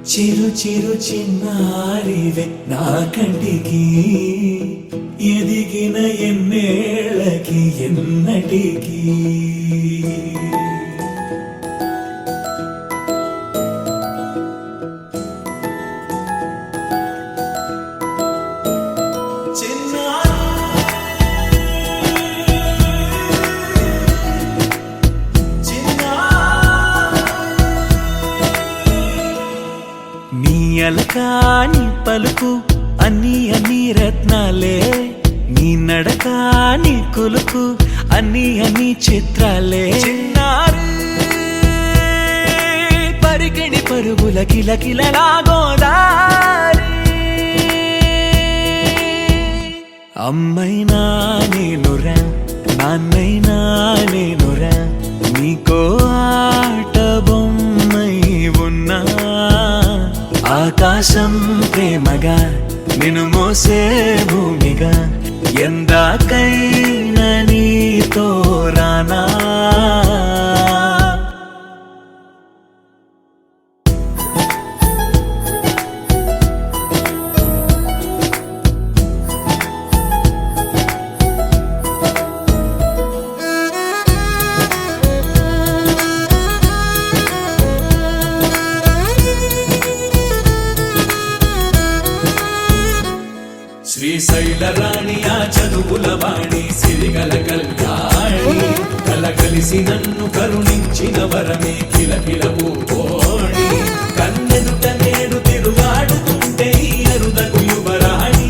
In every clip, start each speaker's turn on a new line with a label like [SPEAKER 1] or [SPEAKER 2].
[SPEAKER 1] చిరు చిరు చిన్నారివే నా కంటికి ఎదిగిన ఎన్నేళ్ళకి ఎన్నటికి అలకాని పలుకు అన్ని అన్ని రత్నాలే నీ నడక నీ కులుకు అన్ని అన్ని చిత్రాలే చిన్నారు పరికిణి పరుగుల కిలకిలలా గోదారి అమ్మైనా నేనురా నాన్నైనా నేనురా నీకో ఆట బొమ్మై ఉన్నా ఆకాశం ప్రేమగా నిన్ను మోసే భూమిగా ఎందాకైనా నీతో రానా శ్రీశైల రాణి ఆ చదువుల వాణి సిరిగల కళ్యాణి కలగలిసి నన్ను కరుణించిన వరమే కిలకిల పూకోణి కన్నెదుట నేడు తిరుగాడుతుంటే అరుదకు యువరాణి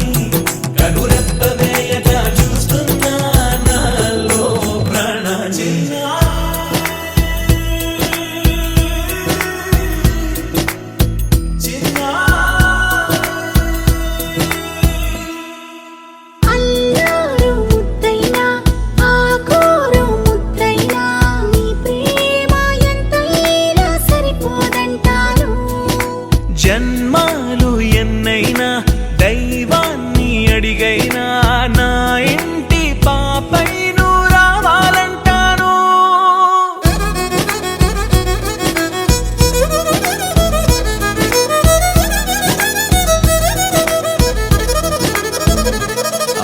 [SPEAKER 1] కనురెప్ప వేయగా చూస్తున్నా నాలో ప్రాణ జన్మాలు ఎన్నైనా దైవాన్ని అడిగైనా నా ఇంటి పాపై నువ్వు రావాలంటాను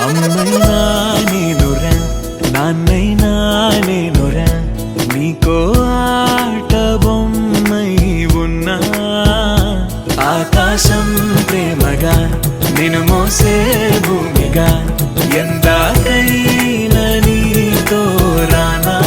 [SPEAKER 1] అమ్మైనా నేనురా నాన్నైనా నేనురా నీకో ఆట బొమ్మై ఉన్నా ఆకాశం ప్రేమగా నిన్ను మోసే భూమిగా ఎందాకైనా నీతో రానా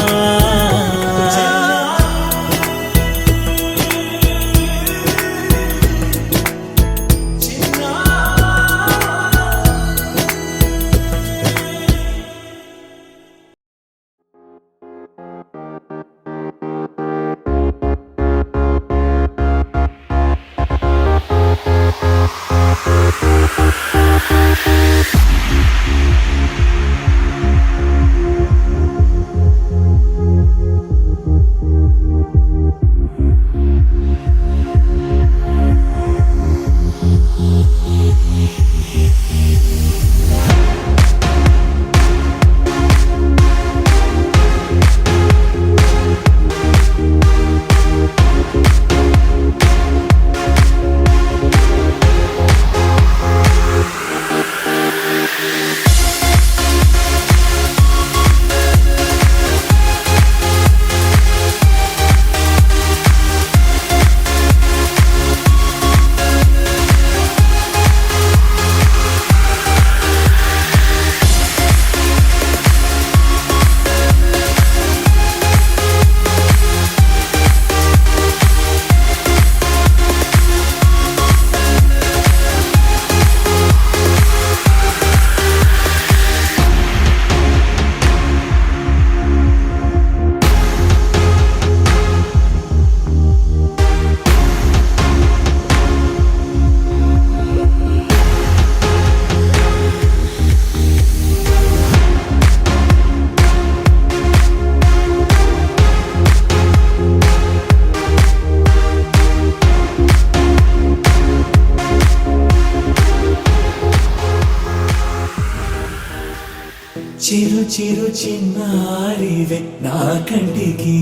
[SPEAKER 1] చిరు చిరు చిన్నారివే నా కంటికి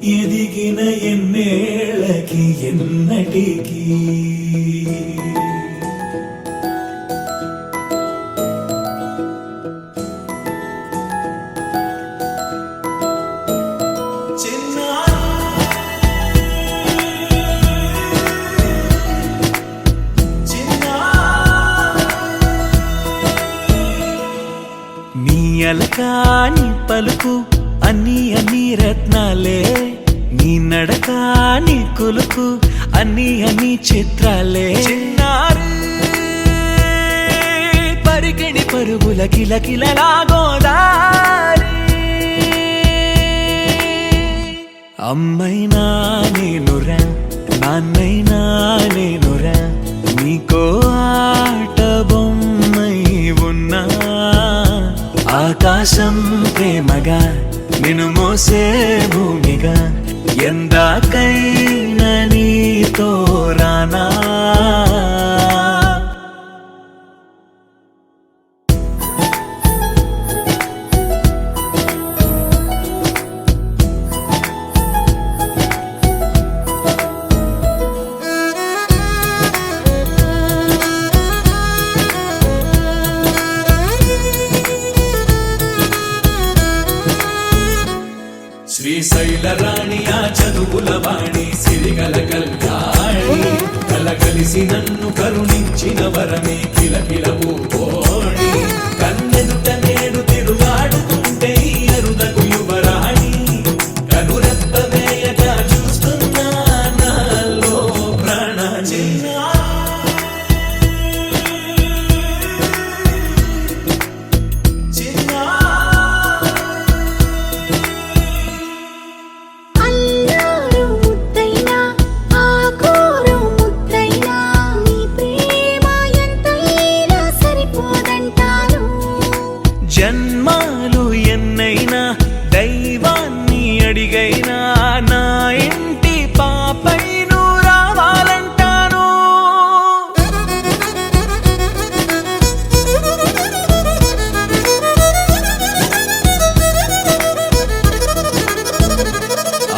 [SPEAKER 1] ఎదిగిన ఎన్నేళ్ళకి ఎన్నటికీ నీ అలకాని పలుకు అన్ని అన్ని రత్నాలే, నీ నడకాని కులుకు అన్ని అన్ని చిత్రాలే. చిన్నారు పరికిణి పరుగుల కిలకిలలాగోదారి, అమ్మైనా నేనురా నాన్నైనా నేనురా, నీకో ఆట బొమ్మై ఉన్నా. ఆకాశం ప్రేమగా నిన్ను మోసే భూమిగా, ఎందాకైనా నీతో రానా. శ్రీశైల రాణి ఆ చదువుల వాణి, సిరిగల కల్యాణి, కలగలిసి నన్ను కరుణించిన వరమే కిలకిల పూకోణి. కన్నెదుట నేడు తిరుగాడుతుంటే ఈ అరుదకు యువరాణి, కనురెప్ప వేయక చూస్తున్నా నాలో ప్రాణ. జన్మాలు ఎన్నైనా దైవాన్ని అడిగైనా నా ఇంటి పాపై నువ్వు రావాలంటాను.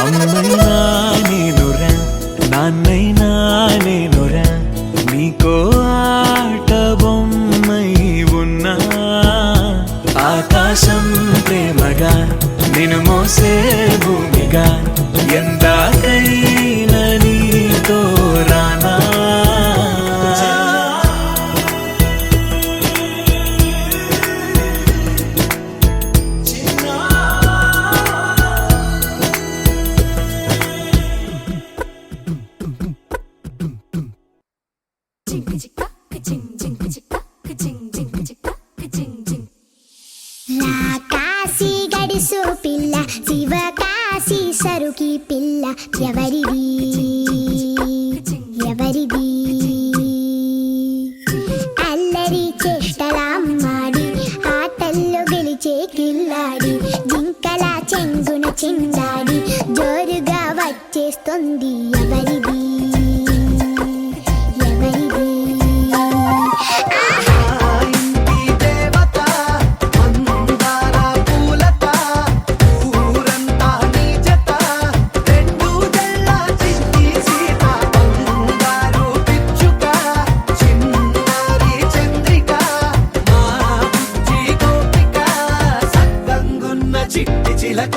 [SPEAKER 1] అమ్మైనా నేనురా నాన్నైనా నేనురా, నీకో ఆట బొమ్మై ఉన్నా. ఆకాశం ప్రేమగా నిన్ను మోసే భూమిగా, ఎందాకైనా నీతో రానా.
[SPEAKER 2] కాశీ గడిసు పిల్ల శివ కాశీ సరుకి పిల్ల, ఎవరిది ఎవరిది అల్లరి చేష్టలామ్మాడి, ఆటల్లో గెలిచే కిల్లాడి, జింకల చెంగున చిందాడి, జోరుగా వచ్చేస్తుంది ఎవరిది ఎవరిది.
[SPEAKER 1] చిట్టి చిలక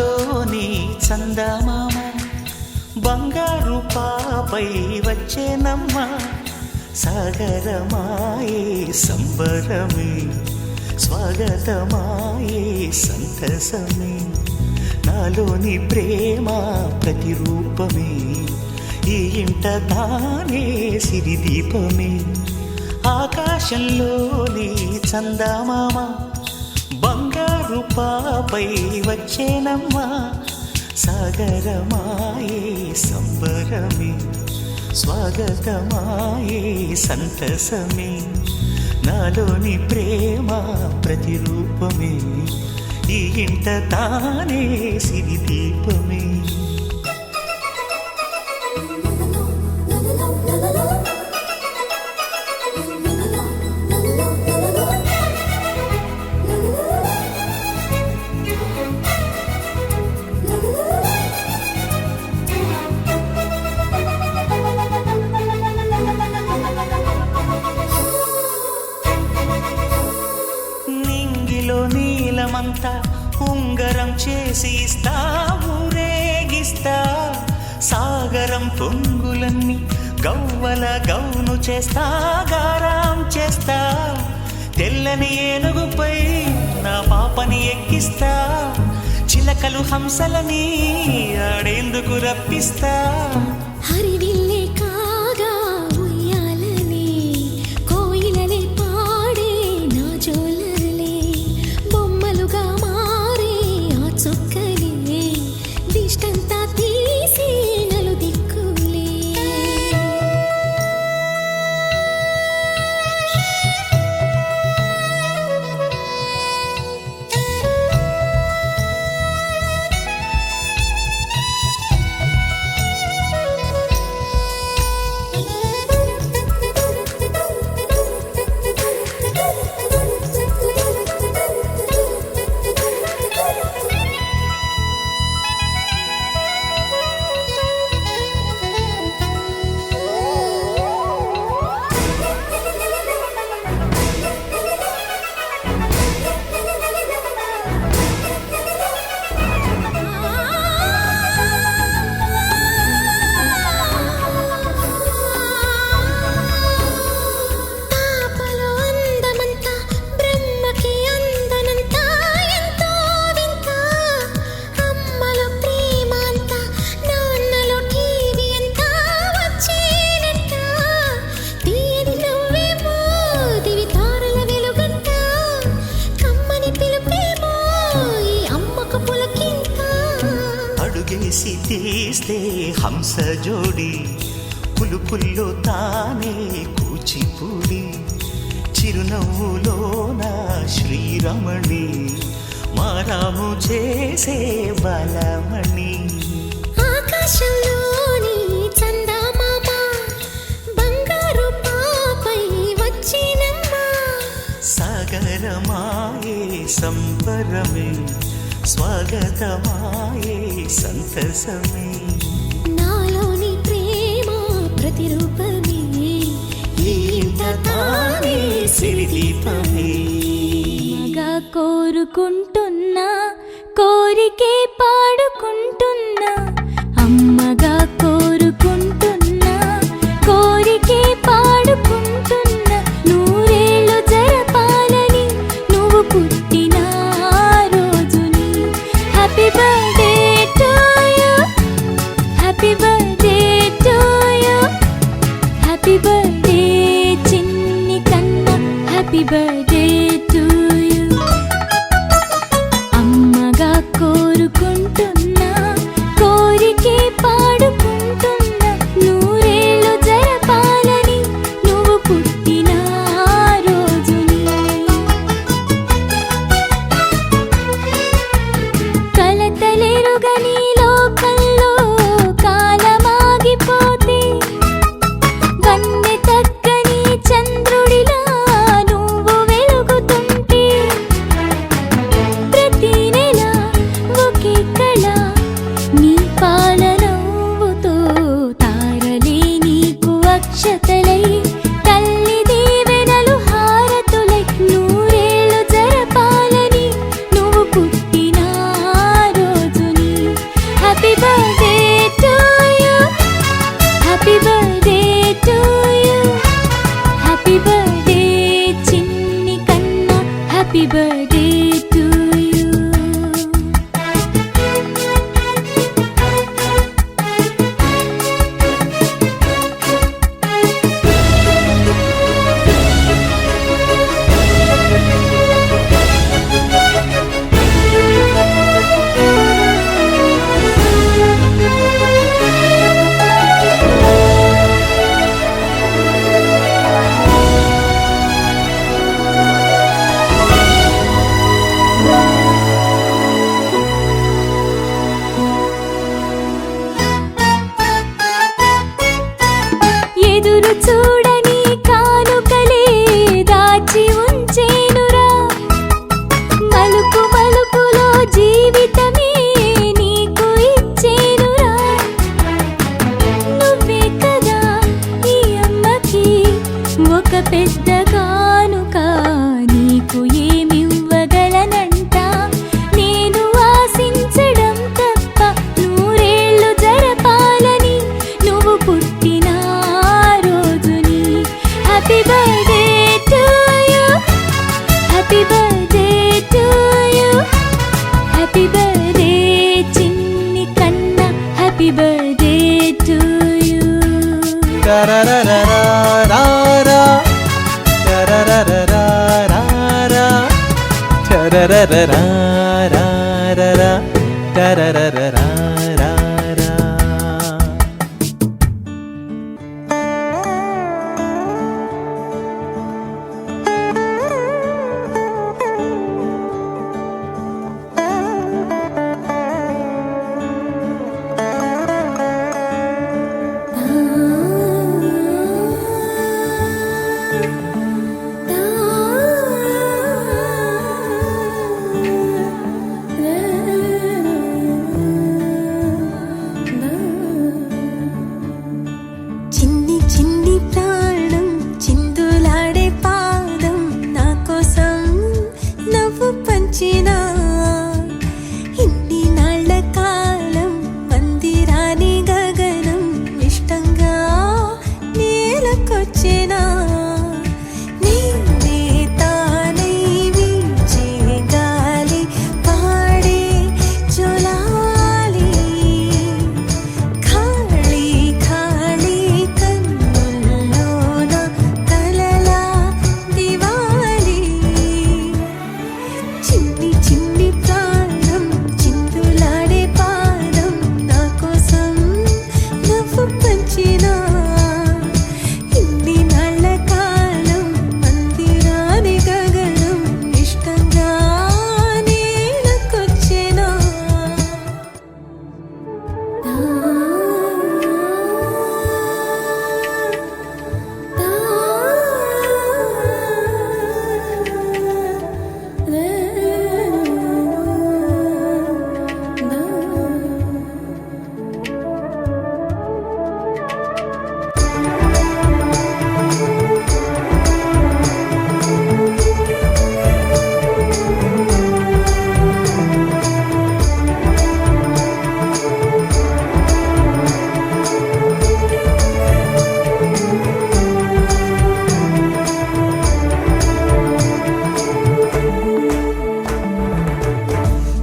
[SPEAKER 3] ఆకాశంలోని చందమామ బంగారు పాపై వచ్చేనమ్మ సాగరమాయే సంబరమే స్వాగతమాయే సంతసమే నాలోని ప్రేమ ప్రతిరూపమే ఈ ఇంట తానే సిరిదీపమే ఆకాశంలోని చందమామ బంగారు పాపై వచ్చేనమ్మా సాగరమాయే సంబరమే స్వాగతమాయే సంతసమే నాలోని ప్రేమ ప్రతిరూపమే ఈ ఇంట తానే సిరిదీపమే నీలమంతా ఉంగరం చేసి ఇస్తా ఊరేగిస్తా సాగరం పొంగులన్నీ గవ్వల గౌను చేస్తా గారాం చేస్తా తెల్లని ఏనుగుపై నా పాపని ఎక్కిస్తా చిలకలు హంసలని ఆడేందుకు రప్పిస్తా
[SPEAKER 2] హరివిల్లే కాగా ఉయ్యాలనే కోయిలనే పాడే నా జోలలే బొమ్మలుగా మారే ఆ చుక్కలే దిష్టంతా తీసి నలు దిక్కులే
[SPEAKER 3] అడుగేసి తీస్తే హంస జోడి పులుపుల్లో తానే కూచిపూడి చిరునవ్వులోన శ్రీరమణి మారాము చేసే బలమణి
[SPEAKER 2] ఆకాశంలోని చందమామ బంగారు పాపై వచ్చినమ్మా
[SPEAKER 3] సాగరమాయే సంబరమే స్వాగతమాయే సంతసమే
[SPEAKER 2] నాలోని ప్రేమ ప్రతిరూపమే
[SPEAKER 3] ఈ ఇంట తానే సిరిదీపమే
[SPEAKER 4] మగా కోరుకుంటున్నా కోరికే పాడుకుంటున్నా అమ్మగా కోరుకుంటున్నా కోరికే పాడుకుంటున్నా నూరేళ్ళు జరపాలని నువ్వు పుట్టిన రోజుని happy birthday to you happy birthday to you happy birthday చిన్ని కన్నా హ్యాపీ బర్త్డే టు యు అమ్మగా కోరుకుంటున్నా కోరికే పాడుకుంటున్నా నూరేళ్ళు జరపాలని నువ్వు పుట్టిన రోజుని కలతలేరుగని లోకంలో కాలమాగిపోతే వన్నె తగ్గని చంద్రుడిలా నువ్వు వెలుగు
[SPEAKER 2] చిన్ని చిన్ని ప్రాణం చిందులాడే పాదం నా కోసం నవ్వు పంచినా ఇన్ని నాళ్ళ కాలం మందిరాని గగనం ఇష్టంగా నేలకొచ్చినా నేనే తానై వీచే గాలి పాడే జోలాలి ఖాళీ ఖాళీ కన్నుల్లోన కలలా దివాలి చిన్ని చిన్ని ప్రాణం చిందులాడే పాదం నా కోసం నవ్వు పంచినా ఇన్ని నాళ్ళ కాలం మందిరాని గగనం ఇష్టంగా నేలకొచ్చినా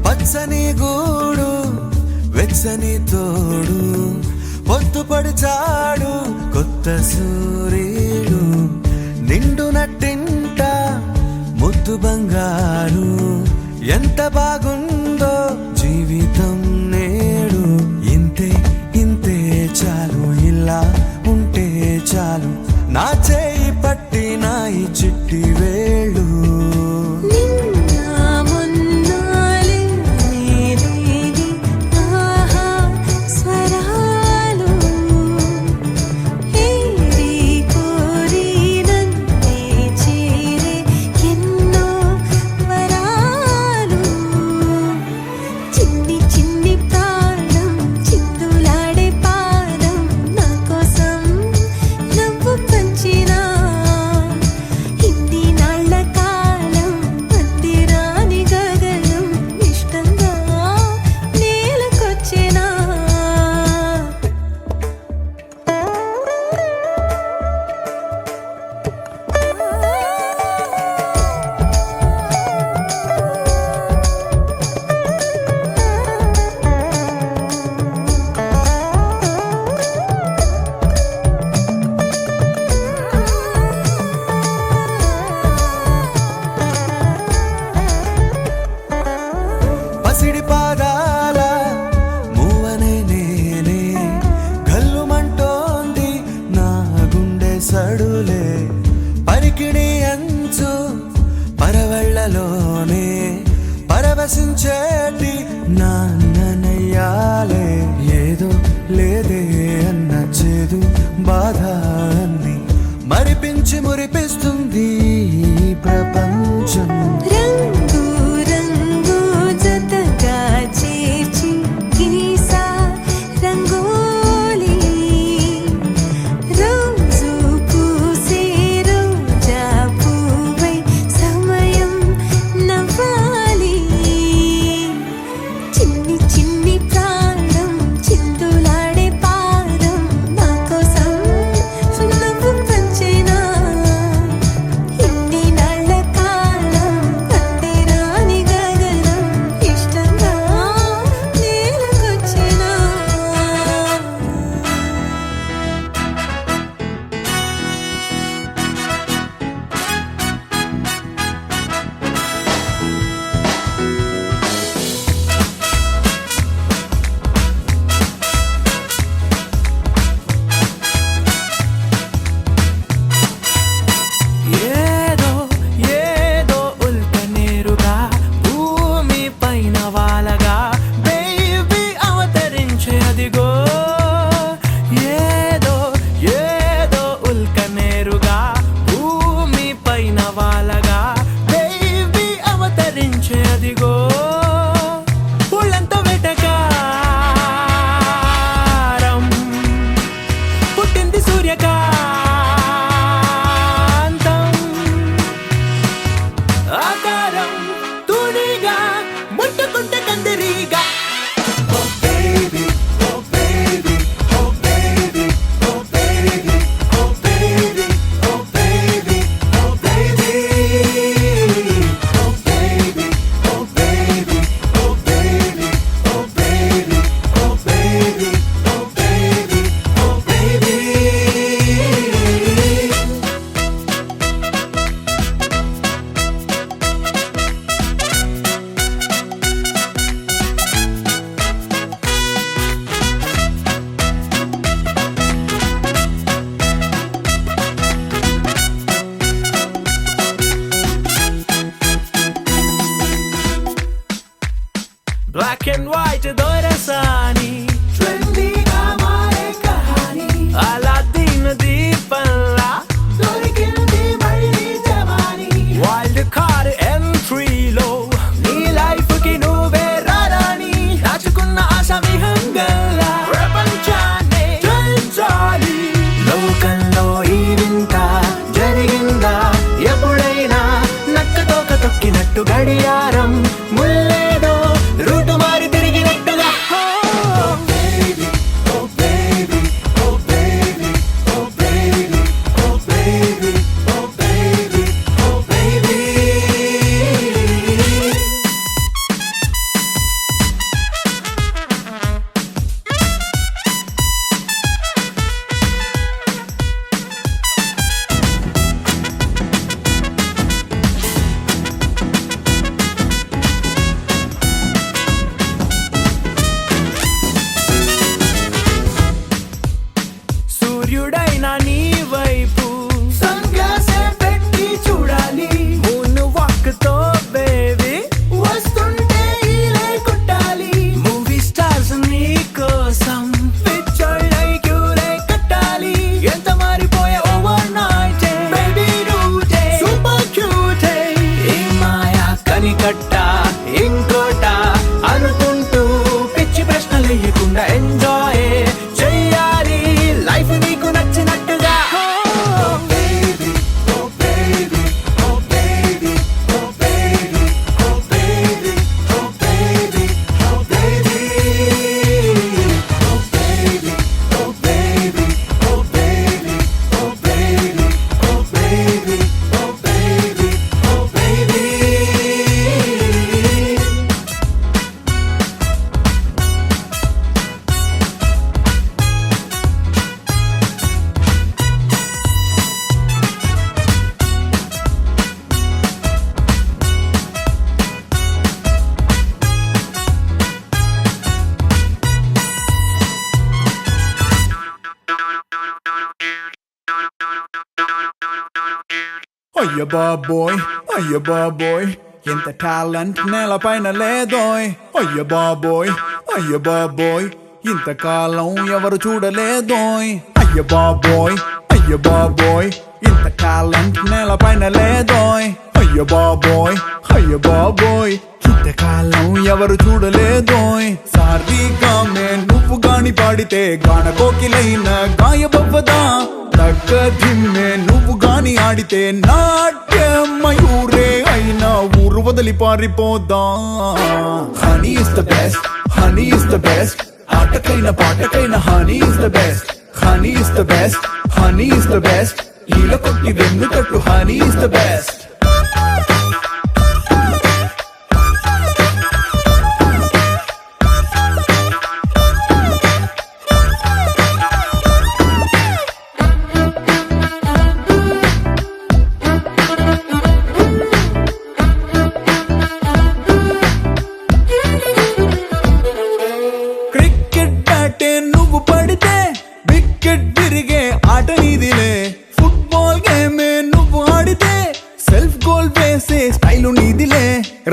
[SPEAKER 1] పచ్చని గూడు వెచ్చని తోడు పొద్దుపడి చాడు కొత్త సూర్యుడు నిండు నట్టింట ముద్దు బంగారు ఎంత బాగుందో జీవితం నేడు ఇంతే ఇంతే చాలు ఇలా ఉంటే చాలు నా చేయి పట్టి నా ఈ చిట్టి వేళ్ళు
[SPEAKER 2] నిన్న మొన్నాలే నేనేది ఆహా స్వరాలు ఏరి కోరి నన్నే చేరే ఎన్నో వరాలు చిన్ని చిన్ని ప్రాణం చిందులాడే పాదం నా కోసం నవ్వు పంచినా ఇన్ని నాళ్ళ కాలం మందిరాని గగనం ఇష్టంగా నేలకొచ్చినా
[SPEAKER 1] పసిడి పాదాల మూవనే నేనే గల్లుమంటోంది నా గుండె సడులే పరికిణి అంచు పరవళ్ళలోనే పరవశించేటి నాన్ననయ్యాలే ఏదో లేదే అన్న చేదు బాధ అన్ని మరిపించి మురిపిస్తుంది ఈ ప్రపంచం
[SPEAKER 2] రంగు రంగు జతగా చేర్చి గీసా రంగోలి రోజు పూసే రోజా పువ్వై సమయం నవ్వాలి
[SPEAKER 1] అదిగో ఏదో ఏదో ఉల్క నేరుగా భూమి పైన వాలగా బేబీ అవతరించే అదిగో ఊళ్ళంతా వెటకారం పుట్టింది సూర్యకాంతం ఆకారం తూనిగా ముట్టుకుంటే కందిరీగా Black and white దొరసాని ట్రెండీగా మారే కహాని అలాదీన్ దీపంలా దొరికింది మళ్ళీ జవాని వైల్డ్ కార్డ్ ఎంట్రీలో నీ లైఫ్ కి నువ్వే రారాని దాచుకున్న ఆశ విహంగంలా ప్రపంచాన్ని జయించాలి లోకంలో ఈ వింత జరిగిందా ఎప్పుడైనా నక్కతోక తొక్కినట్టు గడియారం ముల్లేదో రూటు మారి తిరిగినట్టుగా సూర్యుడైనా నీ వైపు సన్ గ్లాసే పెట్టి చూడాలి మూన్ వాక్ తో బేబీ వస్తుంటే ఈలే కొట్టాలి మూవీ స్టార్స్ నీ కోసం పిచ్చోళ్ళై క్యూలే కట్టాలి ఎంత మారిపోయే ఓవర్ నైట్ బేబీ రూటే సూపర్ క్యూట్ ఈ మాయా కనికట్ట ఇంకోట అనుకుంటూ పిచ్చి ప్రశ్నలు లేకుండా ఎంజాయ్ చెయ్యాలి లైఫ్ నీకు నచ్చినట్టుగా
[SPEAKER 5] అయ్య బాబోయ్ ఎంత టాలెంట్ నేలపైన లేదోయ్ అయ్య బాబోయ్ ఇంతకాలం ఎవరు చూడలేదోయ్ అయ్య బాబోయ్ ఇంత టాలెంట్ నేలపైన లేదోయ్ అయ్య బాబోయ్ ఇంతకాలం ఎవరు చూడలేదోయ్ సారిగా నువ్వు గాని పాడితే గాన కోకిలైన గాయబవ్వదా తగ్గ ధిమ్మే నువ్వు గాని ఆడితే నాట్య మయూరే అయినా ఊరు వదిలి పారిపోదా హనీ ఇస్ ద బెస్ట్ ఆటకైన పాటకైన హనీ ఇస్ ద బెస్ట్ ఈల కొట్టి వెన్ను తట్టు honey is the best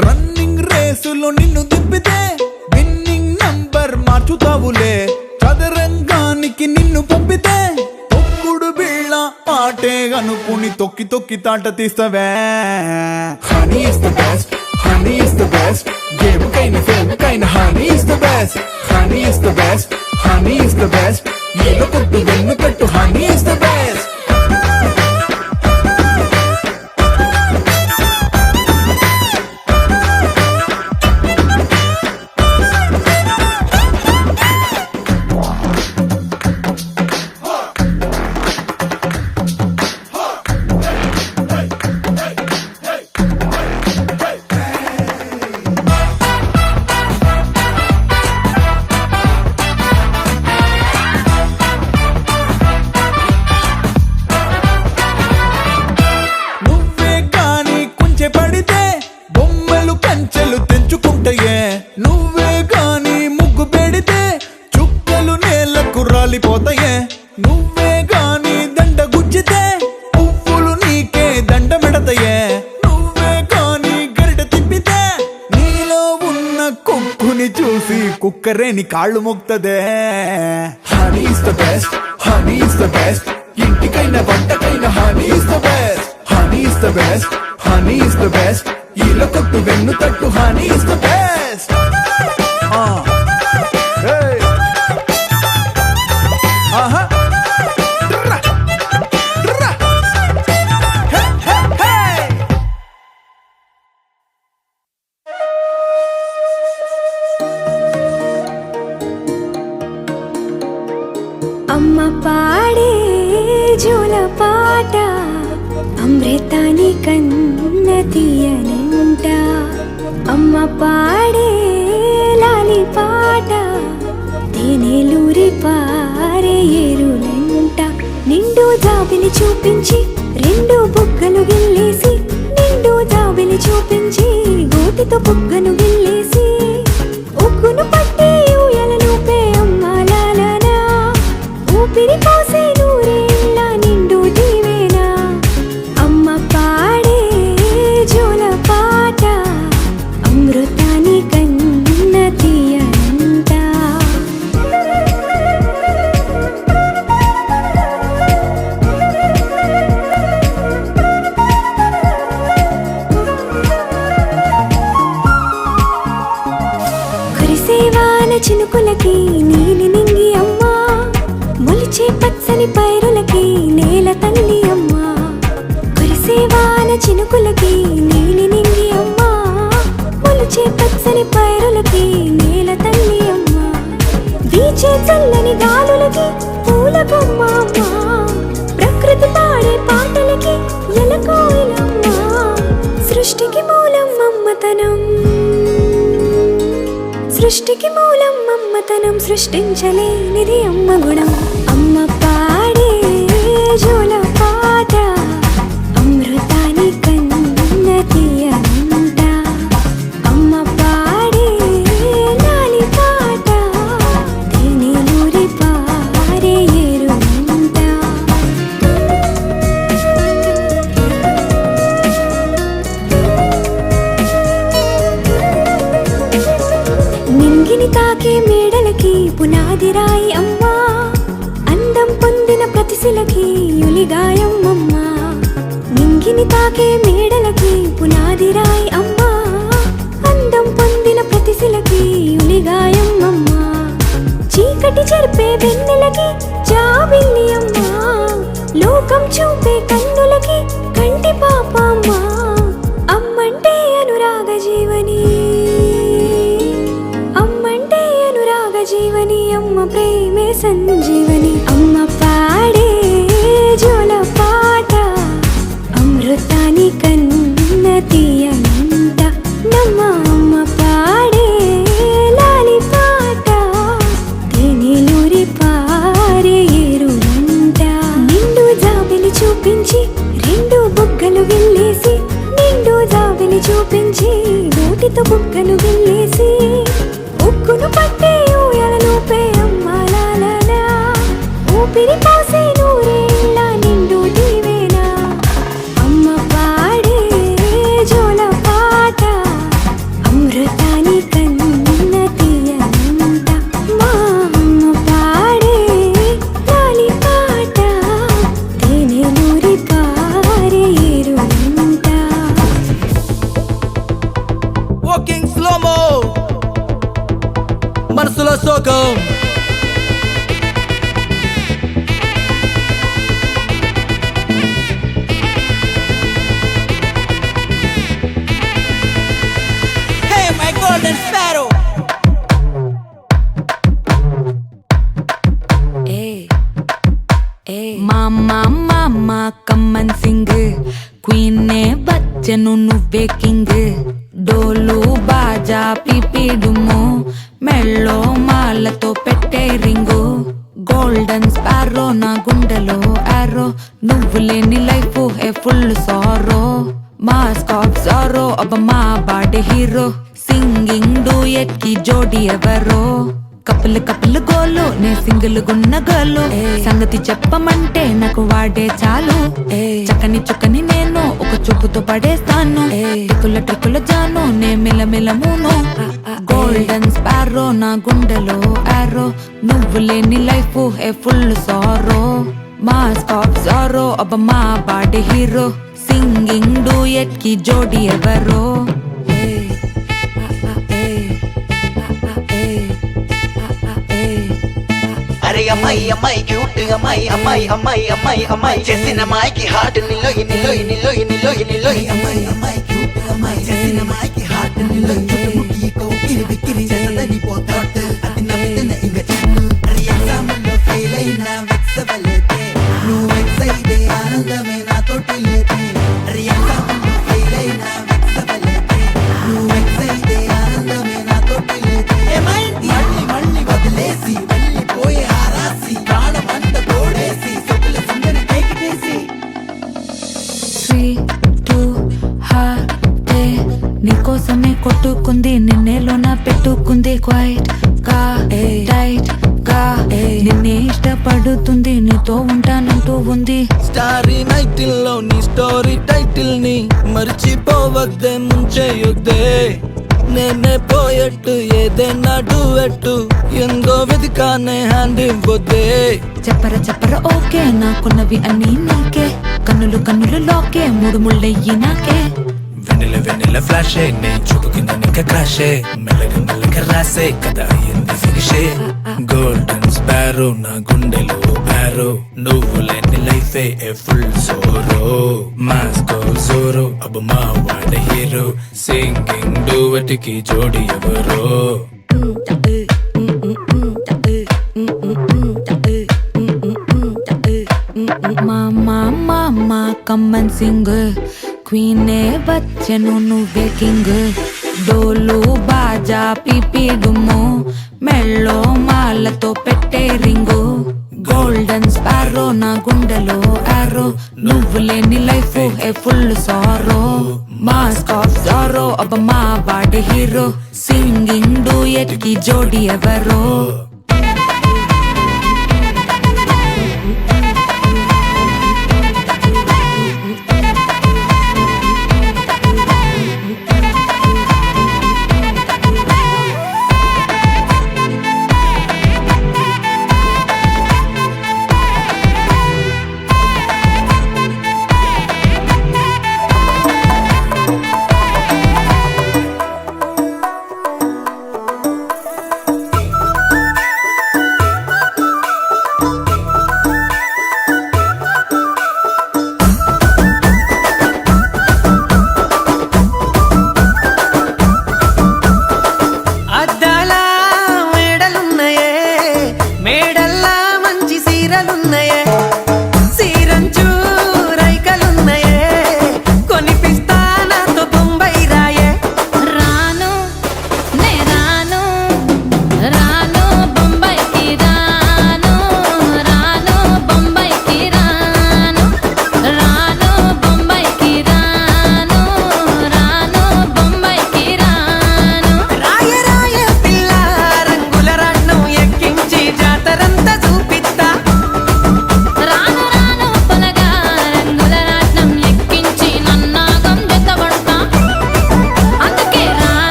[SPEAKER 5] running రేసులో నిన్ను దిప్పితే విన్నింగ్ నంబర్ మార్చుతావులే అనుకుని తొక్కి తొక్కి తాట తీస్తావే honey is the best honey is the best game కైనా ఫేమ్ కైనా honey is the best honey is the best honey is the best ఏలో కొట్టు వెన్ను కట్టు హనీ ఇస్ ద బెస్ట్ నువ్వే కాని కుంచె పడితే బొమ్మలు కంచెలు తెంచుకుంటాయే నువ్వే కాని ముగ్గు పెడితే చుక్కలు నేలకు రాలిపోతాయే నువ్వే కాని దండ గుచ్చితే పువ్వులు నీకే దండ మెడతాయే నువ్వే కాని గరిట తిప్పితే నీలో ఉన్న కుక్కుని చూసి కుక్కరేని కాళ్ళు మొక్తదే honey is the best honey is the best ఇంటికైనా వంటకైనా honey is the best honey is the best honey is the best ఈల కొట్టు వెన్ను తట్టు హనీ ఇస్ ద బెస్ట్ ఆహా డ్రా డ్రా హే హే హే
[SPEAKER 2] అమ్మ పాడే జోల పాట అమృతాని కన్న తీయనంట అమ్మ పాడే లాలి పాట తేనెలూరి పారే ఏరులంట నిండు జాబిలి చూపించి రెండు బుగ్గలు గిల్లేసి నిండు జాబిలి చూపించి గోటితో బుగ్గను గిల్లేసి ఉగ్గును పట్టి ఊయలను పే అమ్మ లాలనా ఊపిరి పోసే నూరేళ్ళ నిండు దీవేనా అమ్మ పాడే జోల పాట అమృతాని కన్న తీయనంట కురిసేవాన చినుకులకి నీలి నింగి అమ్మా మొలిచే పచ్చని పైరులకి నేల తల్లి అమ్మా కురిసేవాన చినుకులకి నీలి నింగి అమ్మా మొలిచే పచ్చని పైరులకి నేల తల్లి అమ్మా వీచే చల్లని గాలులకి పూల బొమ్మ అమ్మా ప్రకృతి పాడే పాటలకి ఎలకోయిలమ్మా సృష్టికి మూలం అమ్మతనం సృష్టికి మూలం అమ్మతనం సృష్టించలేనిది అమ్మ గుణం అమ్మ పాడే జోల పాట అమృతాని కన్న తీయనంట అమ్మ పాడే లాలి పాట తేనెలూరి పారే ఏరులంట నింగిని తాకే మేడలకి పునాది రాయి అమ్మా అందం పొందిన ప్రతిశిలకి యులిగాయం అమ్మా నింగిని తాకే మేడలకి పునాది రాయి అమ్మా అందం పొందిన ప్రతిశిలకి యులిగాయం అమ్మా చీకటి చెరిపే వెన్నెలకి జాబిల్లి అమ్మా లోకం చూపే కన్నులకి కంటి పాప అమ్మా అమ్మంటే అనురాగ జీవని అమ్మంటే అనురాగ జీవని అమ్మ ప్రేమే సంజీవని అమ్మ పాడే జోల పాట అమృతాని కన్న తీయనంట నమ్మ అమ్మ పాడే లాలి పాట తేనెలూరి పారే ఏరులంట నిండు జాబిలి చూపించి రెండు బుగ్గలు గిల్లేసి నిండు జాబిలి చూపించి నోటితో బుగ్గను గిల్లేసి ఉక్కును పట్టే ఊయలను పే అమ్మ లాలనా ఊపిరి పోసే నూరేళ్ళ నిండు దీవేనా అమ్మ పాడే జోల కమ్మన్ సింగ్ క్వీనే బచ్చను నువ్వే కింగ్ డోలు బాజా పీపీడుము మెళ్ళో మాలతో పెట్టే రింగు గోల్డెన్ స్పారో నా గుండెలో ఆరో నువ్వు లేని life A full sorrow mask of sorrow అబ్బ మా బాడీ హీరో సింగింగ్ డూయట్ కి జోడి ఎవరో కపుల్ గోలు నే సింగిల్ గున్న గోలు సంగతి చెప్పమంటే నాకు వాడే చాలు చక్కని నేను ఒక చూపుతో పడేస్తాను ట్రిక్కుల జాను నే మిలమిలమును గోల్డెన్ స్పారో నా గుండెలో ఆరో నువ్వు లేని life A full sorrow mask of sorrow అబ్బ మా బాడీ హీరో సింగింగ్ డూయట్ కి జోడి ఎవరో
[SPEAKER 6] అరే అమ్మాయి అమ్మాయి క్యూట్ అమ్మాయి చేసిన అమ్మాయికి హార్ట్ నిలోయి అమ్మాయి క్యూట్ అమ్మాయి చేసిన అమ్మాయికి హార్ట్ నిలోయి చుట్టుముట్టి కోకిలి బిక్కిరి చేతని పోతాట్ అది నవ్వుతున్న ఇంక చెట్టు అరే ఎగ్జామ్లో ఫెయిల్ అయినా వెక్సవలేతే నువ్వు వెక్స్ అయితే ఆనందమే నాతోటి లేదే అరే ఎగ్జామ్లో ఫెయిల్ అయినా వెక్సవలేతే నువ్వు వెక్స్ అయితే ఆనందమే నాతోటి లేదే ఏమైంది మళ్ళీ వదిలేసి వెళ్ళిపోయే ఆరాసి ప్రాణమంత తోడేసి సొక్కుల సందడి కేకిటేసి
[SPEAKER 2] 3, 2 హార్టే నీకోసమే కొట్టుకుంది నిన్నేలోన పెట్టుకుంది క్వైట్ గా టైట్ గా నిన్నే ఇష్టపడుతుంది నీతో ఉంటానంటూ ఉంది
[SPEAKER 1] స్టారీ నైటిల్ లో నీ స్టోరీ టైటిల్ ని మర్చిపోవద్దే ముంచేయొద్దే నేనే పోయట్టు ఏదైనా డూయట్టు ఎందో వెదికానే హ్యాండ్ ఇవ్వొద్దే
[SPEAKER 2] చెప్పర ఓకే నాకున్నవి అన్నీ నీకే కన్నులు లోకే మూడు ముళ్ళయ్యి నాకే
[SPEAKER 1] వెన్నెల ఫ్లాషే నే చూపుకి నన్ను క్రాషే మెల్లగా రాసే కదా అయ్యింది ఫినిషే గోల్డెన్ స్పారో నా గుండెలో ఆరో నువ్వు లేని లైఫే ఏ ఫుల్ సోరో మాస్కో జోరో అబ్బ మా వాడ హీరో సింగింగ్ డూయట్ కి జోడి ఎవరో
[SPEAKER 2] మా కమ్మన్ సింగ్ క్వీనే బచ్చను నువ్వే కింగ్ డోలు బాజా పీపీడుము మెళ్ళో మాలతో పెట్టే రింగు గోల్డెన్ స్పారో నా గుండెలో ఆరో నువ్వు లేని life A full sorrow mask of sorrow అబ్బ మా బాడీ హీరో సింగింగ్ డూయట్ కి జోడి ఎవరో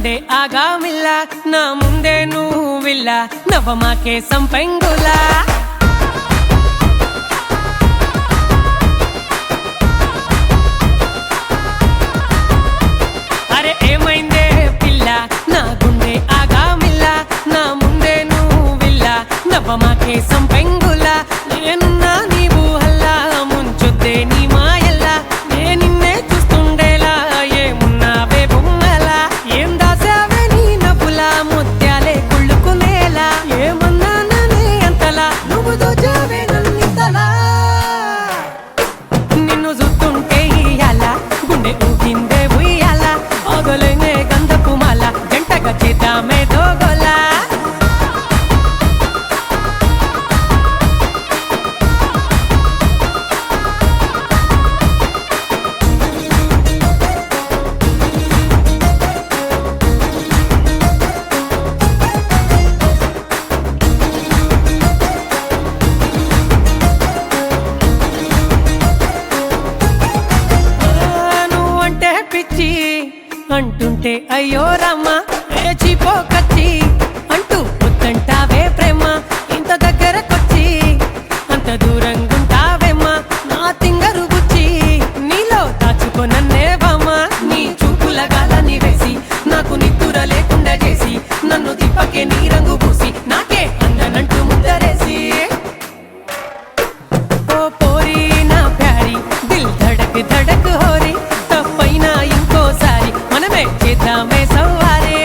[SPEAKER 7] గుండె ఆగామిల్ల నా ముందే నువ్విల్ల నవమాకే సంపెంగులా అరే ఏమైందే పిల్ల నా గుండె ఆగామిల్ల నా ముందే నువ్విల్ల నవమాకే సంపెంగులా నేనున్నా నీవు హల్లా ముంచొద్దే నీ మాయల్లా నే నిన్నే చూస్తుండేలా ఏమున్నావే బొమ్మలా ఏం దాసావే నీ నవ్వులా ముత్యాలే కుళ్ళుకునేలా ఏమన్నాననే అంతలా నువ్వు దోచావే నన్నింతలా నిన్ను చూస్తుంటే ఇయ్యాల గుండె ఊగిందే ఉయ్యాల ఆగలేనే గంధపు మాల జంటగా చేద్దామే దోగోలా నువ్వంటే పిచ్చి అంటుంటే అయ్యో రామ్మ రేచిపోకచ్చి అంటూ వద్దంటావే ప్రేమ ఇంత దగ్గరకొచ్చి అంత దూరంగుంటావేమ్మా నా తింగరు బుచ్చి నీలో దాచుకోనన్నే బామ్మ నీ చూపుల గాలని వేసి నాకు నిద్దుర లేకుండా చేసి నన్ను తిప్పకే నీ రంగు పూసి నాకే అందనంటూ ముద్దరేసి ఓ పోరి నా ప్యారి దిల్ ధడక్ ధడక్ హోరి తప్పైనా ఇంకోసారి మనమే చేద్దామే సవారే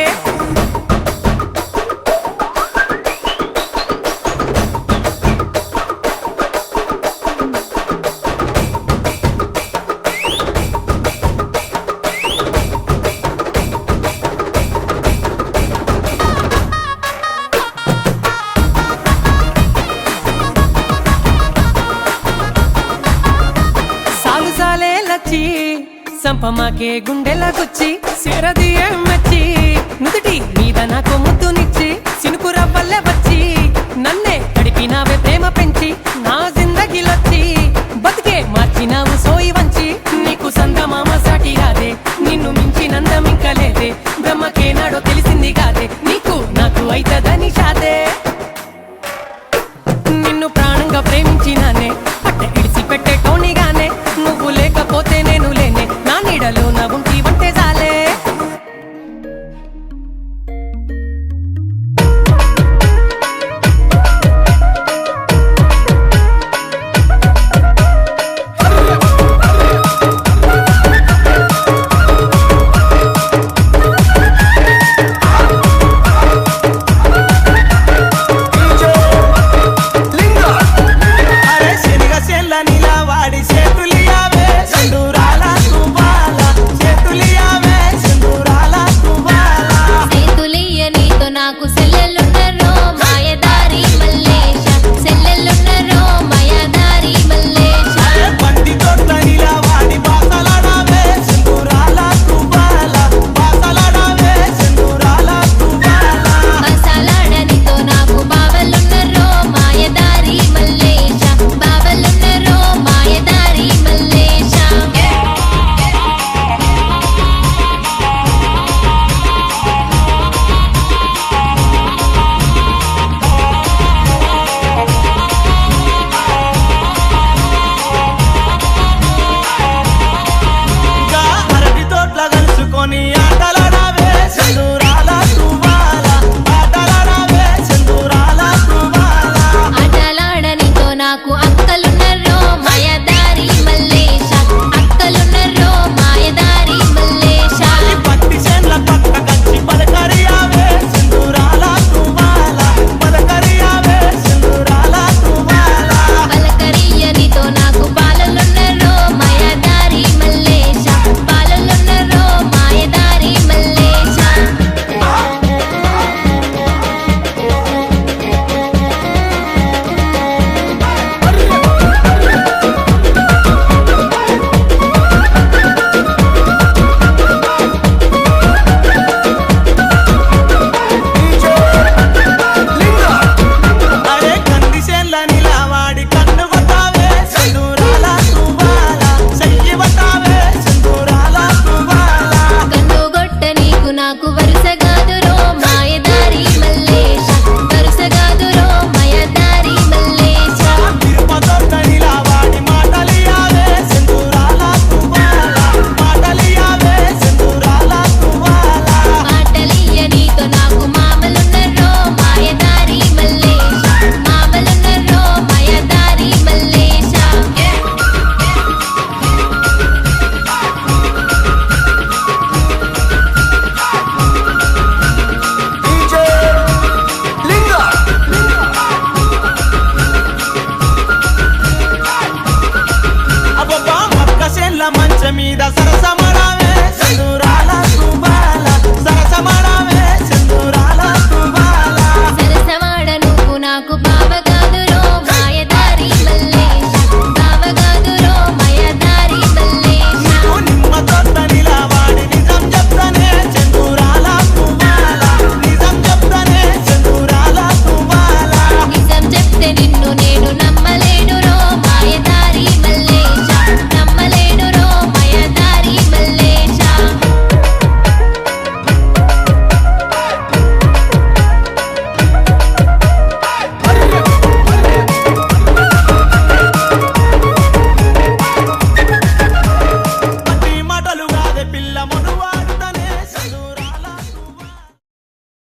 [SPEAKER 7] సాలు సాలే లచ్చి సంపమాకే గుండెల గుచ్చి సెరది మెచ్చి నుదుటి మీద నాకు ముద్దునిచ్చి సినుకు రవ్వల్లే వచ్చి నన్నే గడిపినావే ప్రేమ పెంచి నా జిందగిలొచ్చి బతికే మార్చినావు సోయి వంచి నీకు సందమామ సాటి రాదే నిన్ను మించినందం ఇంకా లేదే బ్రహ్మకే నాడో తెలిసింది కాదే నీకు నాకు అయితదని షాదే నిన్ను ప్రాణంగా ప్రేమించినానే పట్ట ఇడిసి పెట్టేటోనిగానే నువ్వు లేకపోతే నేను లేనే నా నీడలో నా ఉంటి వంటే చాలే
[SPEAKER 5] మీద సరసమరా